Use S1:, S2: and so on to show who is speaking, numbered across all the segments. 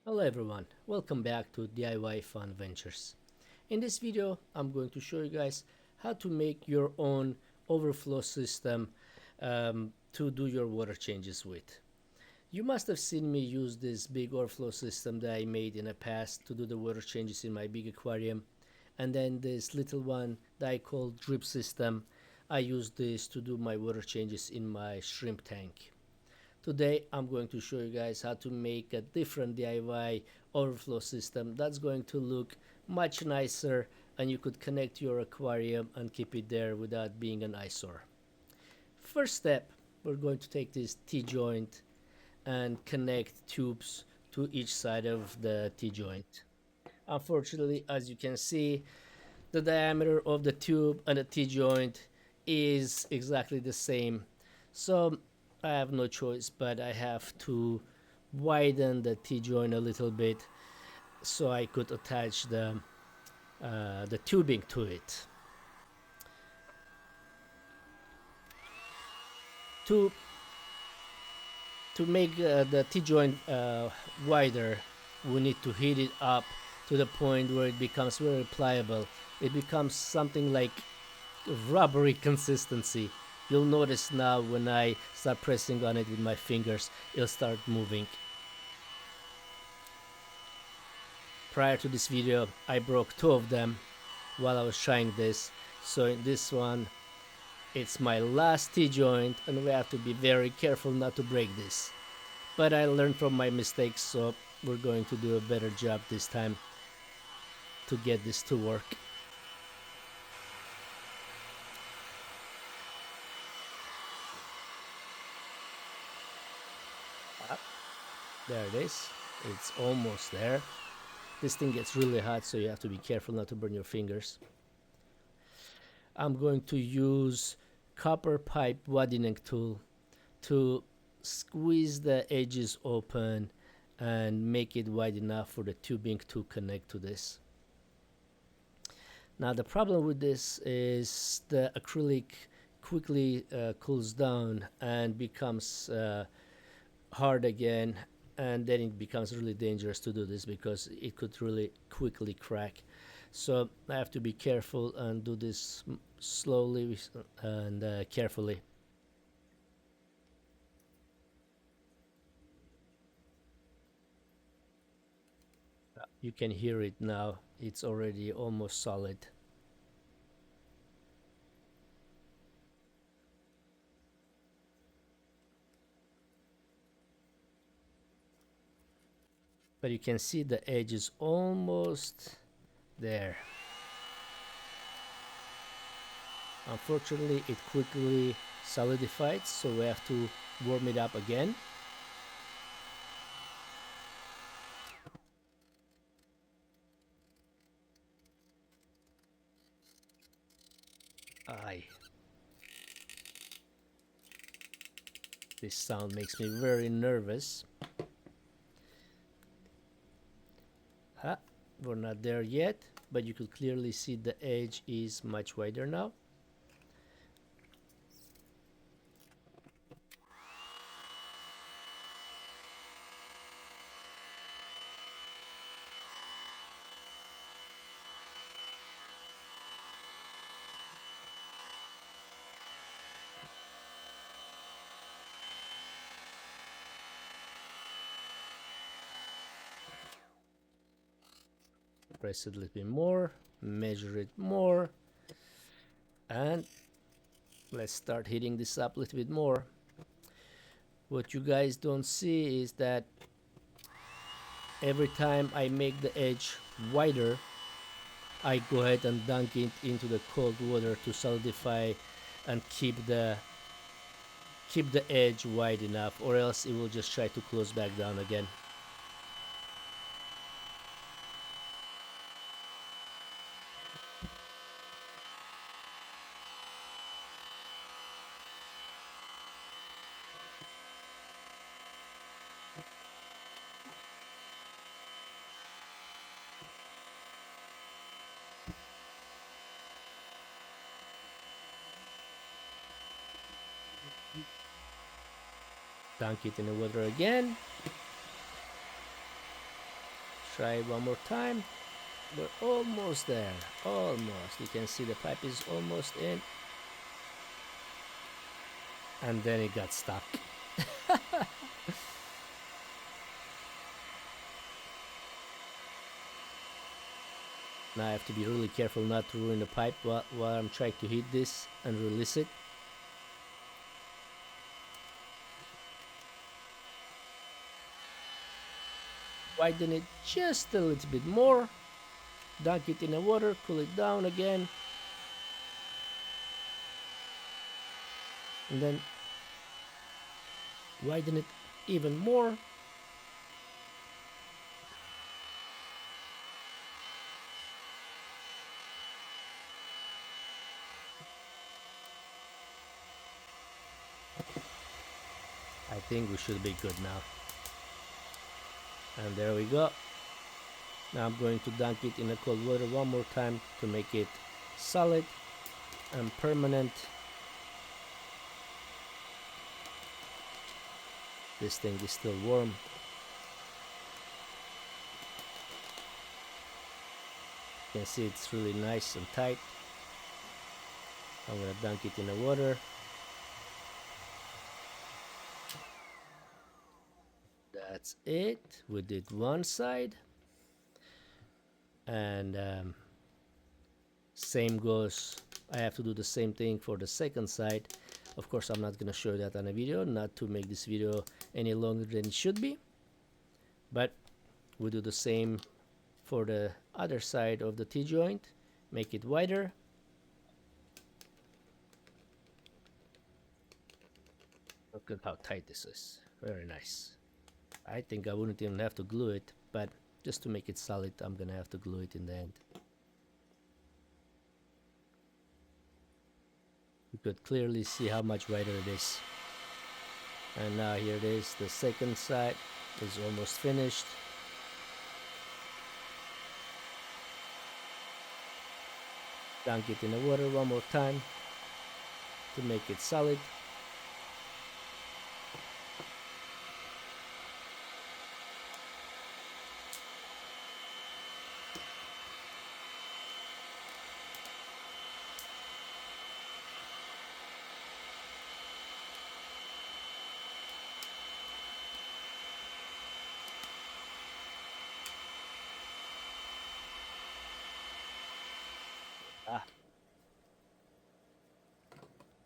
S1: Hello everyone, welcome back to DIY Fun Ventures. In this video, I'm going to show you guys how to make your own overflow system to do your water changes with. You must have seen me use this big overflow system that I made in the past to do the water changes in my big aquarium, and then this little one that I call drip system. I use this to do my water changes in my shrimp tank. Today I'm going to show you guys how to make a different DIY overflow system that's going to look much nicer, and you could connect to your aquarium and keep it there without being an eyesore. First step, we're going to take this T-joint and connect tubes to each side of the T-joint. Unfortunately, as you can see, the diameter of the tube and the T-joint is exactly the same. So I have no choice, but I have to widen the T-joint a little bit so I could attach the tubing to it. To to make the T-joint wider, we need to heat it up to the point where it becomes very pliable. It becomes something like rubbery consistency. You'll notice now when I start pressing on it with my fingers, it'll start moving. Prior to this video, I broke two of them while I was trying this. So in this one, it's my last T-joint, and we have to be very careful not to break this. But I learned from my mistakes, so we're going to do a better job this time to get this to work. There it is. It's almost there. This thing gets really hot, so you have to be careful not to burn your fingers. I'm going to use copper pipe widening tool to squeeze the edges open and make it wide enough for the tubing to connect to this. Now the problem with this is the acrylic quickly cools down and becomes hard again, and then it becomes really dangerous to do this because it could really quickly crack. So I have to be careful and do this slowly and carefully. You can hear it now. It's already almost solid. But you can see the edge is almost there. Unfortunately, it quickly solidified, so we have to warm it up again. Aye. This sound makes me very nervous. We're not there yet, but you could clearly see the edge is much wider now. Press it a little bit more, measure it more, and let's start heating this up a little bit more. What you guys don't see is that every time I make the edge wider, I go ahead and dunk it into the cold water to solidify and keep the edge wide enough, or else it will just try to close back down again. Dunk it in the water again. Try one more time. We're almost there. Almost. You can see the pipe is almost in. And then it got stuck. Now I have to be really careful not to ruin the pipe while I'm trying to hit this and release it. Widen it just a little bit more. Dunk it in the water, cool it down again. And then widen it even more. I think we should be good now. And there we go. Now I'm going to dunk it in the cold water one more time to make it solid and permanent. This thing is still warm. You can see it's really nice and tight. I'm gonna dunk it in the water. That's it. We did one side. And same goes, I have to do the same thing for the second side. Of course, I'm not gonna show that on a video, not to make this video any longer than it should be, but we do the same for the other side of the T-joint. Make it wider. Look at how tight this is. Very nice. I think I wouldn't even have to glue it, but just to make it solid, I'm gonna have to glue it in the end. You could clearly see how much wider it is. And now here it is, the second side is almost finished. Dunk it in the water one more time to make it solid.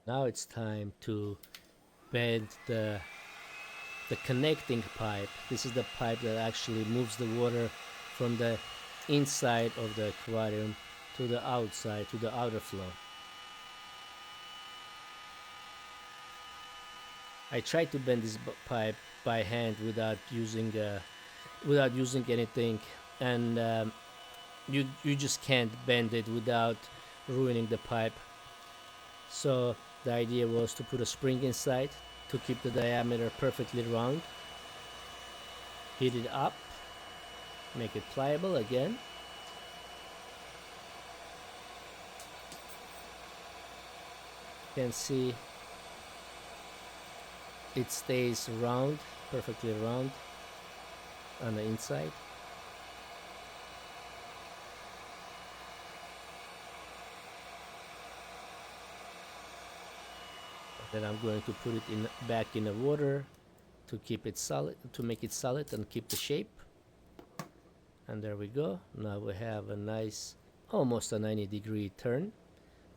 S1: Now it's time to bend the connecting pipe. This is the pipe that actually moves the water from the inside of the aquarium to the outside, to the outer flow. I tried to bend this pipe by hand without using anything, and you just can't bend it without ruining the pipe. So the idea was to put a spring inside to keep the diameter perfectly round. Heat it up, make it pliable again. You can see it stays round, perfectly round on the inside. Then I'm going to put it back in the water to keep it solid, to make it solid and keep the shape. And there we go. Now we have a nice, almost a 90-degree turn,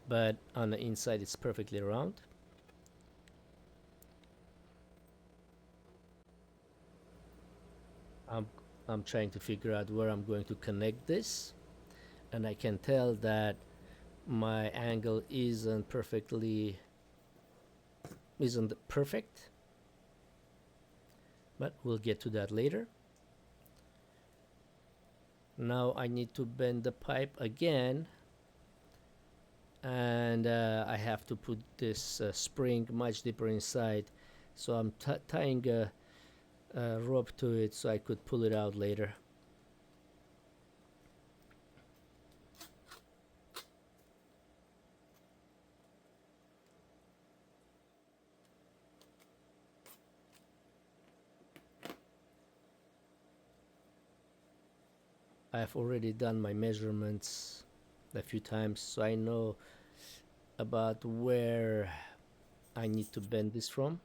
S1: but on the inside it's perfectly round. I'm trying to figure out where I'm going to connect this, and I can tell that my angle isn't perfect, but we'll get to that later. Now I need to bend the pipe again, and I have to put this spring much deeper inside, so I'm tying a rope to it so I could pull it out later. I've already done my measurements a few times, so I know about where I need to bend this from.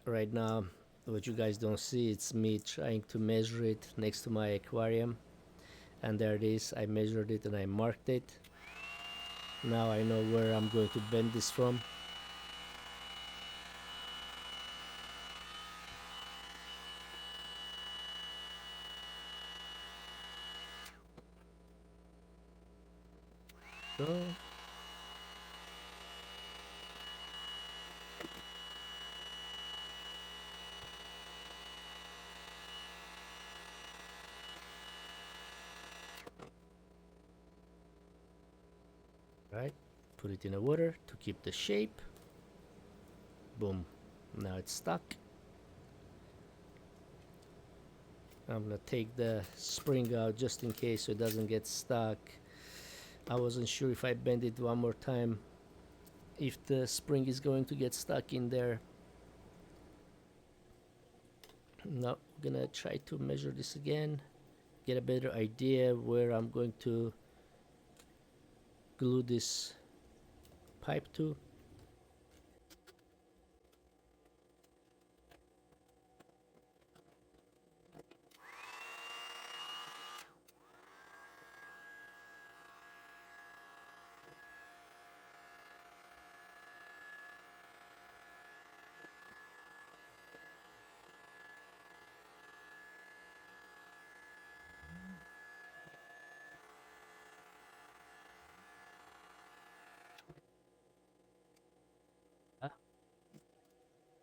S1: Right now, what you guys don't see, it's me trying to measure it next to my aquarium, and there it is. I measured it and I marked it. Now I know where I'm going to bend this from. So right, put it in the water to keep the shape. Boom, now it's stuck. I'm gonna take the spring out just in case so it doesn't get stuck. I wasn't sure if I bend it one more time if the spring is going to get stuck in there. Now I'm gonna try to measure this again, get a better idea where I'm going to glue this pipe to.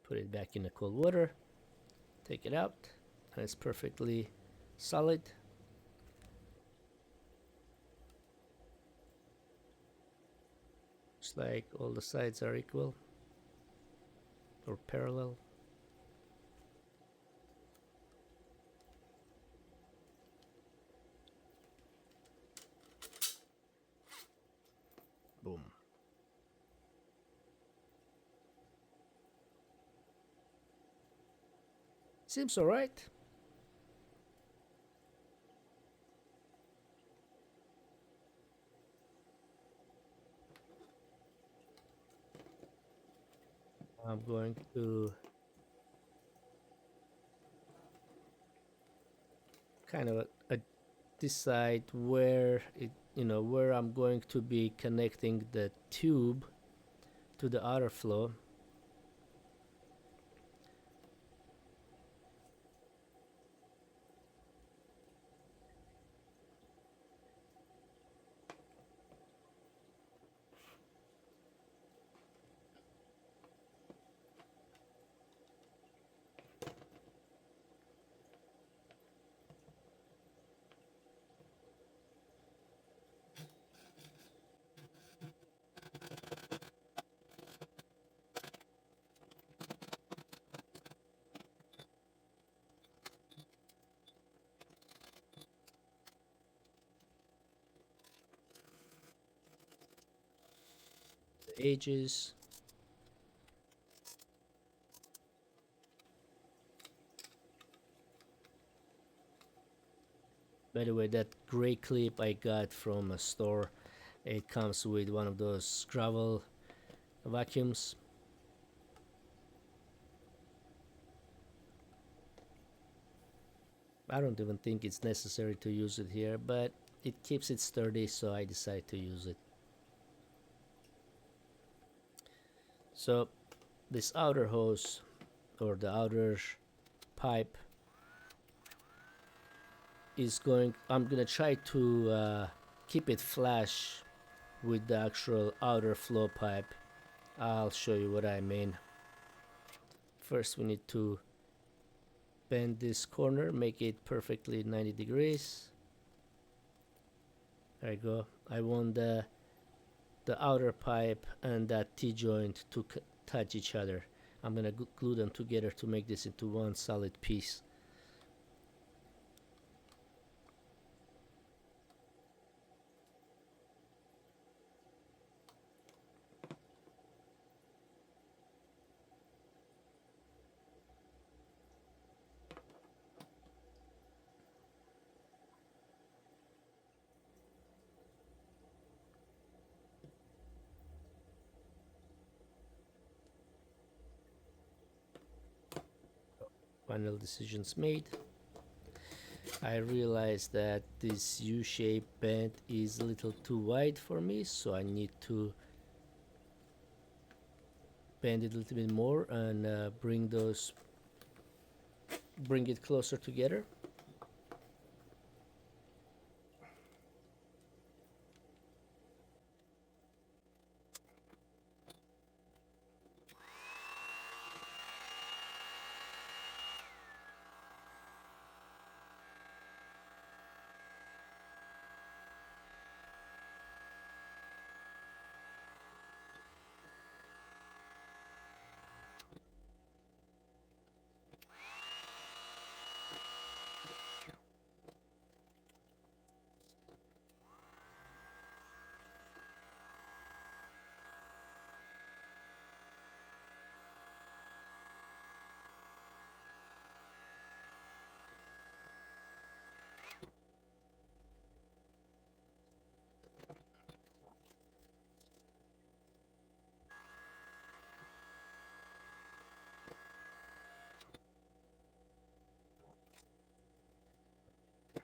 S1: Put it back in the cold water, take it out, and it's perfectly solid. Looks like all the sides are equal or parallel. Boom. Seems alright. I'm going to kind of decide where where I'm going to be connecting the tube to the outer flow. The edges. By the way, that gray clip I got from a store, it comes with one of those gravel vacuums. I don't even think it's necessary to use it here, but it keeps it sturdy, so I decide to use it. So this outer hose, or the outer pipe, is I'm gonna try to keep it flush with the actual outer flow pipe. I'll show you what I mean. First we need to bend this corner, make it perfectly 90 degrees. There you go. I want the outer pipe and that T-joint to touch each other. I'm gonna glue them together to make this into one solid piece. Final decisions made. I realized that this U-shaped bend is a little too wide for me, so I need to bend it a little bit more and bring it closer together.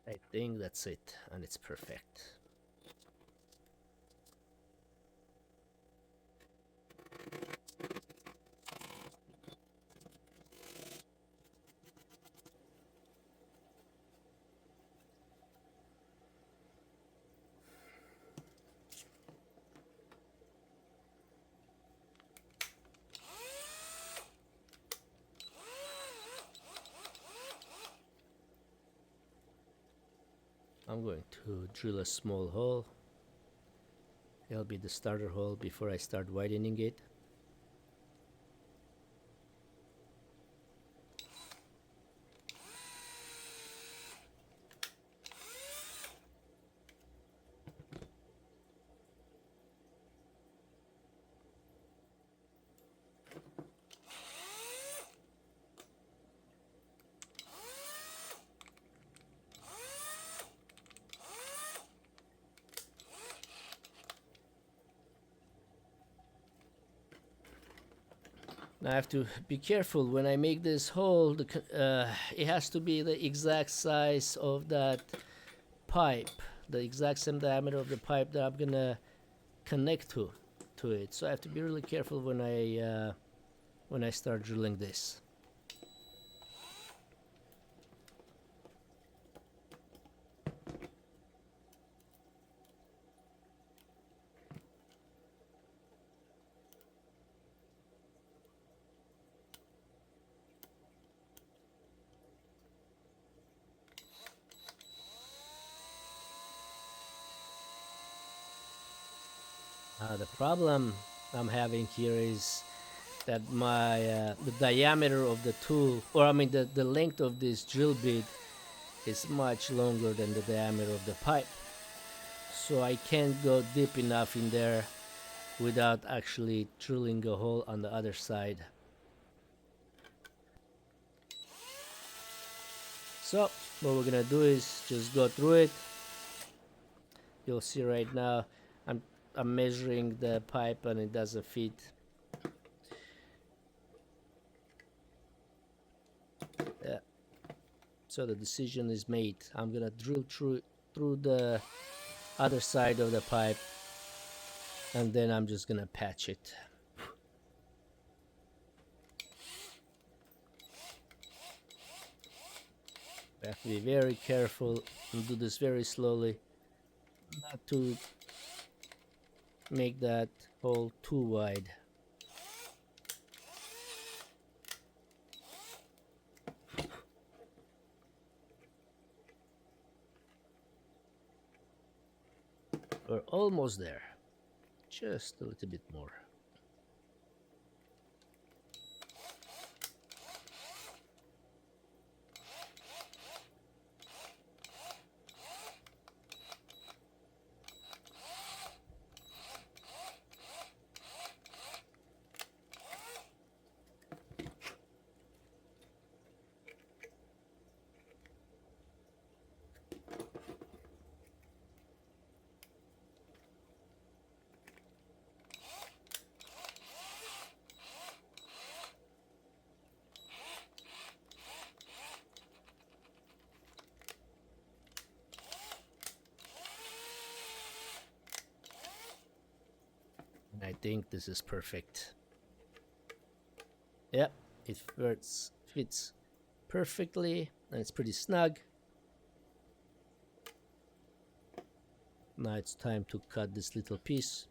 S1: I think that's it, and it's perfect. I'm going to drill a small hole. It'll be the starter hole before I start widening it. Now I have to be careful when I make this hole. It has to be the exact size of that pipe, the exact same diameter of the pipe that I'm gonna connect to it. So I have to be really careful when I start drilling this. The problem I'm having here is that the diameter of the tool, or I mean the length of this drill bit is much longer than the diameter of the pipe. So I can't go deep enough in there without actually drilling a hole on the other side. So what we're gonna do is just go through it. You'll see right now I'm measuring the pipe and it doesn't fit. Yeah. So the decision is made. I'm gonna drill through the other side of the pipe, and then I'm just gonna patch it. I have to be very careful and do this very slowly, not to make that hole too wide. We're almost there. Just a little bit more. think this is perfect. Yeah, it fits perfectly and it's pretty snug. Now it's time to cut this little piece.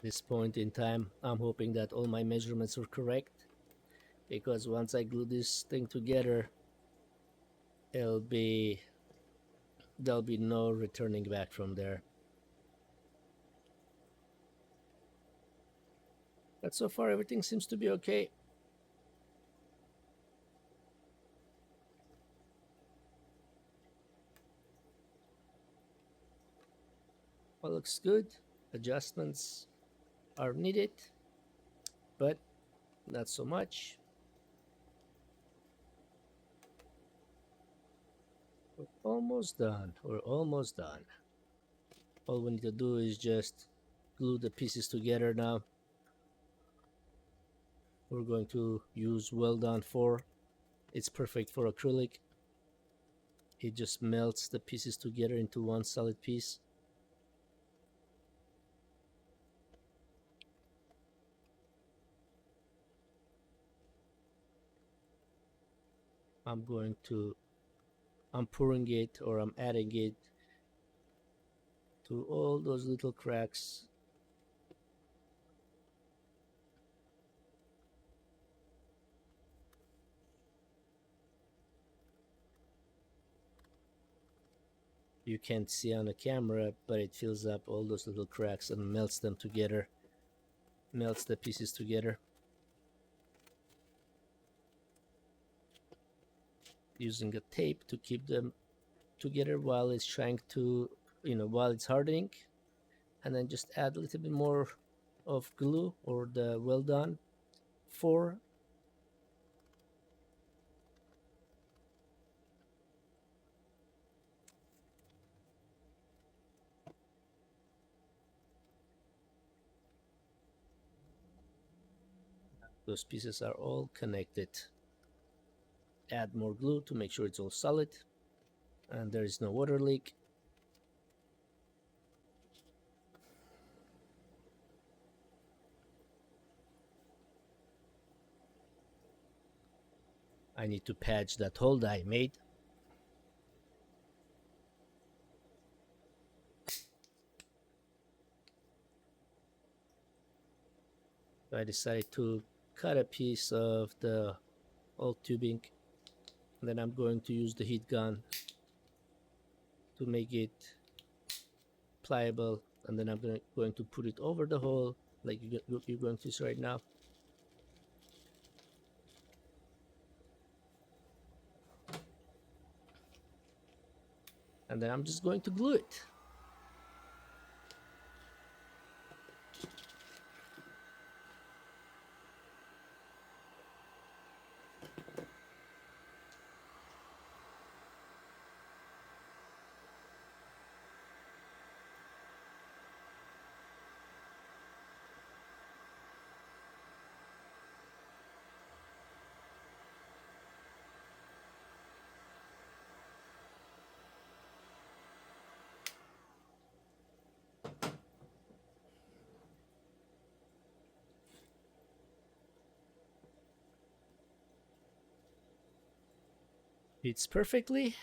S1: This point in time, I'm hoping that all my measurements are correct, because once I glue this thing together, it'll be there'll be no returning back from there. But so far everything seems to be okay. All looks good. Adjustments are needed, but not so much. We're almost done. We're almost done. All we need to do is just glue the pieces together now. We're going to use Weldon 4. It's perfect for acrylic. It just melts the pieces together into one solid piece. I'm pouring it, or I'm adding it to all those little cracks. You can't see on the camera, but it fills up all those little cracks and melts them together, melts the pieces together. Using a tape to keep them together while it's trying to, while it's hardening, and then just add a little bit more of glue or the Weldon 4. Those pieces are all connected. Add more glue to make sure it's all solid and there is no water leak. I need to patch that hole that I made. So I decided to cut a piece of the old tubing And then I'm going to use the heat gun to make it pliable, and then I'm going to put it over the hole like you're going to see right now. And then I'm just going to glue it. Fits perfectly.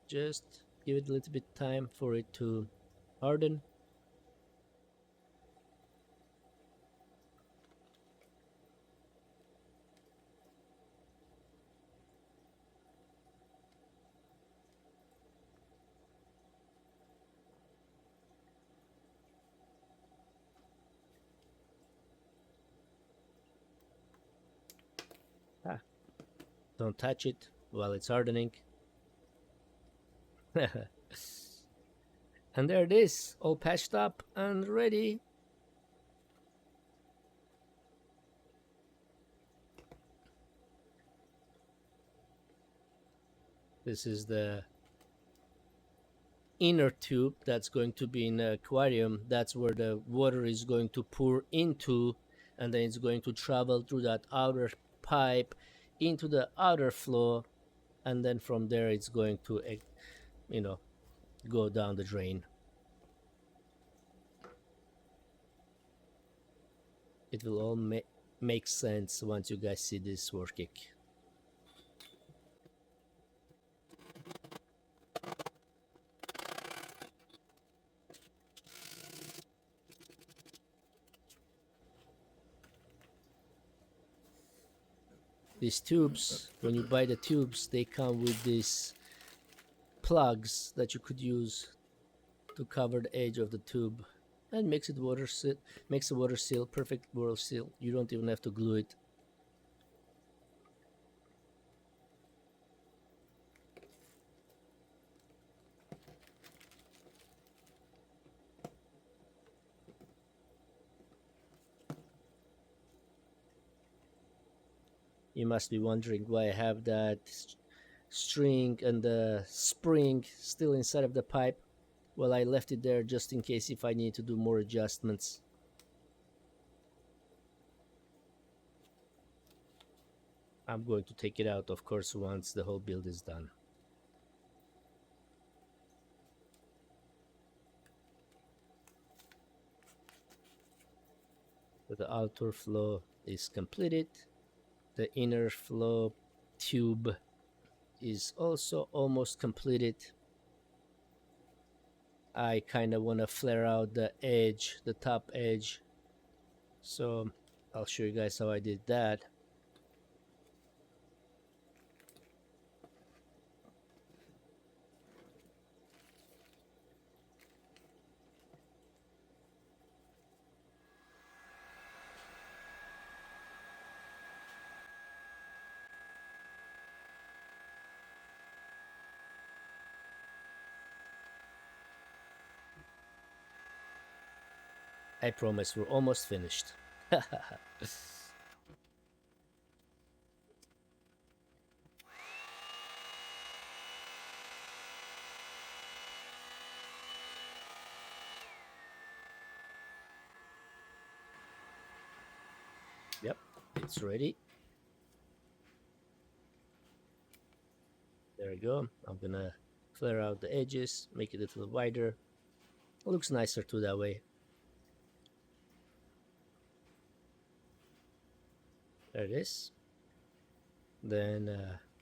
S1: Just give it a little bit time for it to harden. Ah, don't touch it while it's hardening. And there it is, all patched up and ready. This is the inner tube that's going to be in the aquarium. That's where the water is going to pour into, and then it's going to travel through that outer pipe into the outer flow, and then from there it's going to, you know, go down the drain. It will all make sense once you guys see this working. These tubes, when you buy the tubes, they come with these plugs that you could use to cover the edge of the tube, and makes it water seal, makes the water seal, perfect water seal. You don't even have to glue it. You must be wondering why I have that string and the spring still inside of the pipe. Well, I left it there just in case if I need to do more adjustments. I'm going to take it out, of course, once the whole build is done. So the outer flow is completed. The inner flow tube is also almost completed. I kind of want to flare out the edge, the top edge. So I'll show you guys how I did that. I promise we're almost finished. Yep, it's ready. There we go. I'm gonna flare out the edges, make it a little wider. It looks nicer too that way. There it is. Then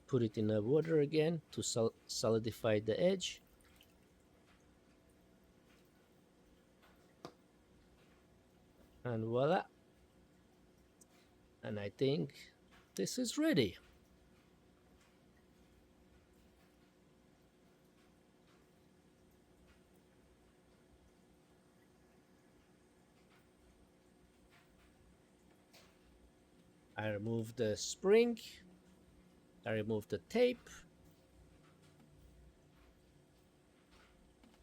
S1: put it in the water again to solidify the edge. And voila. And I think this is ready. I remove the spring. I remove the tape.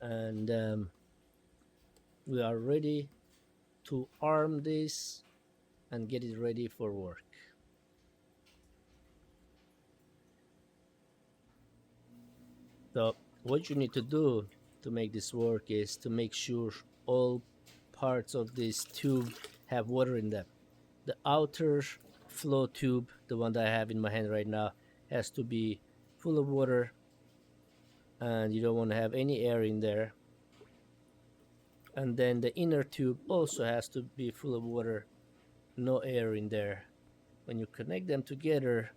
S1: And we are ready to arm this and get it ready for work. So what you need to do to make this work is to make sure all parts of this tube have water in them. The outer flow tube, the one that I have in my hand right now, has to be full of water, and you don't want to have any air in there. And then the inner tube also has to be full of water, no air in there. When you connect them together,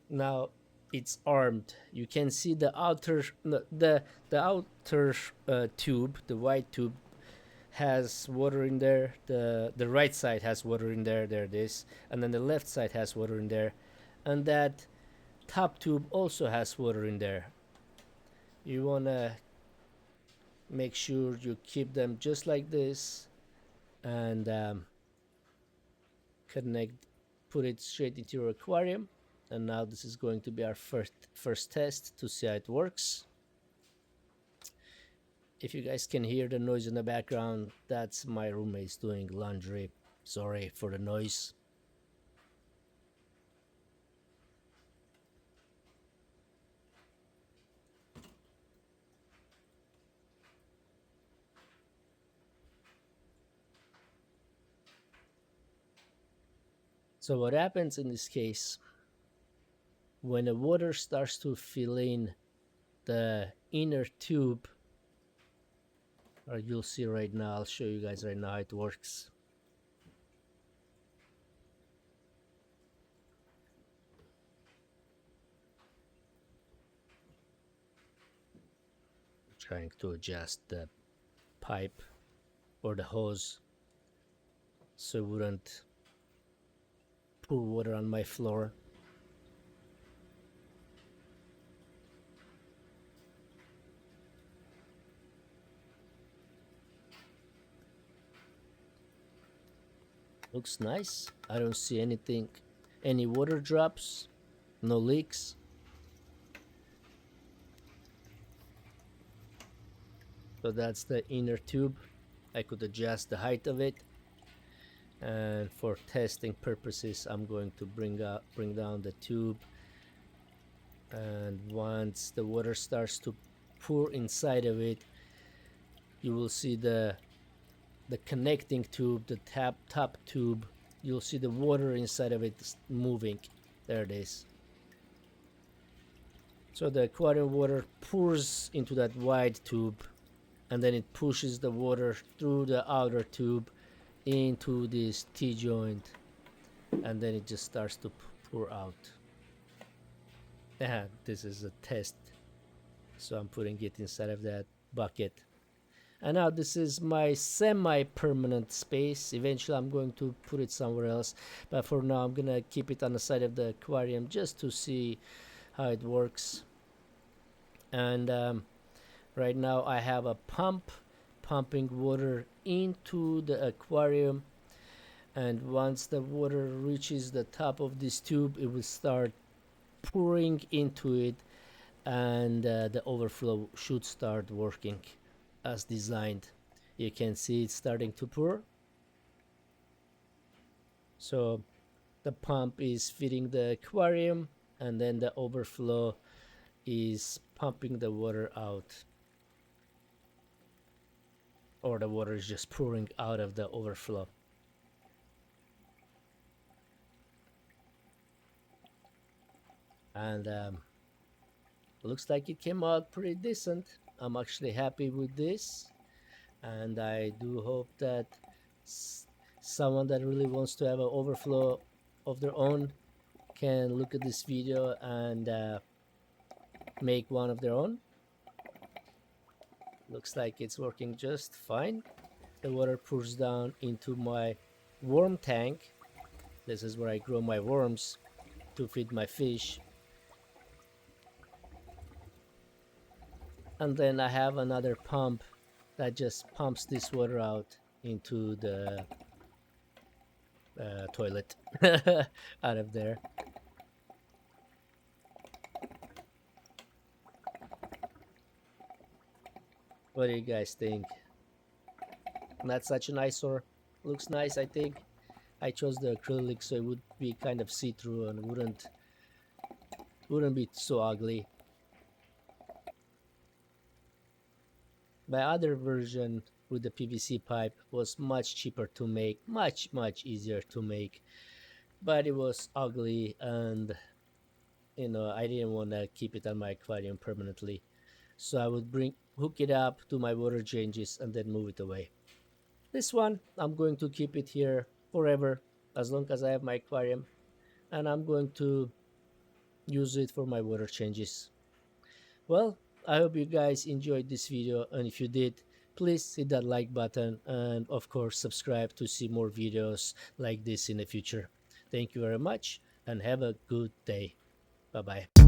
S1: now it's armed. You can see the outer outer tube, the white tube, has water in there. The right side has water in there. There it is. And then the left side has water in there, and that top tube also has water in there. You want to make sure you keep them just like this, and connect, put it straight into your aquarium. And now this is going to be our first test to see how it works. If you guys can hear the noise in the background, that's my roommates doing laundry. Sorry for the noise. So what happens in this case, when the water starts to fill in the inner tube, or you'll see right now, I'll show you guys right now how it works. I'm trying to adjust the pipe or the hose so it wouldn't pour water on my floor. Looks nice. I don't see anything, any water drops, no leaks. So that's the inner tube. I could adjust the height of it, and for testing purposes I'm going to bring down the tube, and once the water starts to pour inside of it, you will see the connecting tube, the top tube. You'll see the water inside of it moving. There it is. So the aquarium water pours into that wide tube, and then it pushes the water through the outer tube into this T-joint, and then it just starts to pour out. And this is a test, so I'm putting it inside of that bucket. And now this is my semi-permanent space. Eventually I'm going to put it somewhere else, but for now I'm gonna keep it on the side of the aquarium just to see how it works. And right now I have a pump pumping water into the aquarium, and once the water reaches the top of this tube, it will start pouring into it, and the overflow should start working as designed. You can see it's starting to pour. So the pump is feeding the aquarium, and then the overflow is pumping the water out, or the water is just pouring out of the overflow. And looks like it came out pretty decent. I'm actually happy with this, and I do hope that Someone that really wants to have an overflow of their own can look at this video and make one of their own. Looks like it's working just fine. The water pours down into my worm tank. This is where I grow my worms to feed my fish. And then I have another pump that just pumps this water out into the toilet out of there. What do you guys think? Not such an eyesore. Looks nice, I think. I chose the acrylic so it would be kind of see-through and wouldn't be so ugly. My other version with the PVC pipe was much cheaper to make, much easier to make, but it was ugly, and I didn't want to keep it on my aquarium permanently, so I would hook it up to my water changes and then move it away. This one, I'm going to keep it here forever as long as I have my aquarium, and I'm going to use it for my water changes. Well, I hope you guys enjoyed this video, and if you did, please hit that like button and of course subscribe to see more videos like this in the future. Thank you very much and have a good day. Bye bye.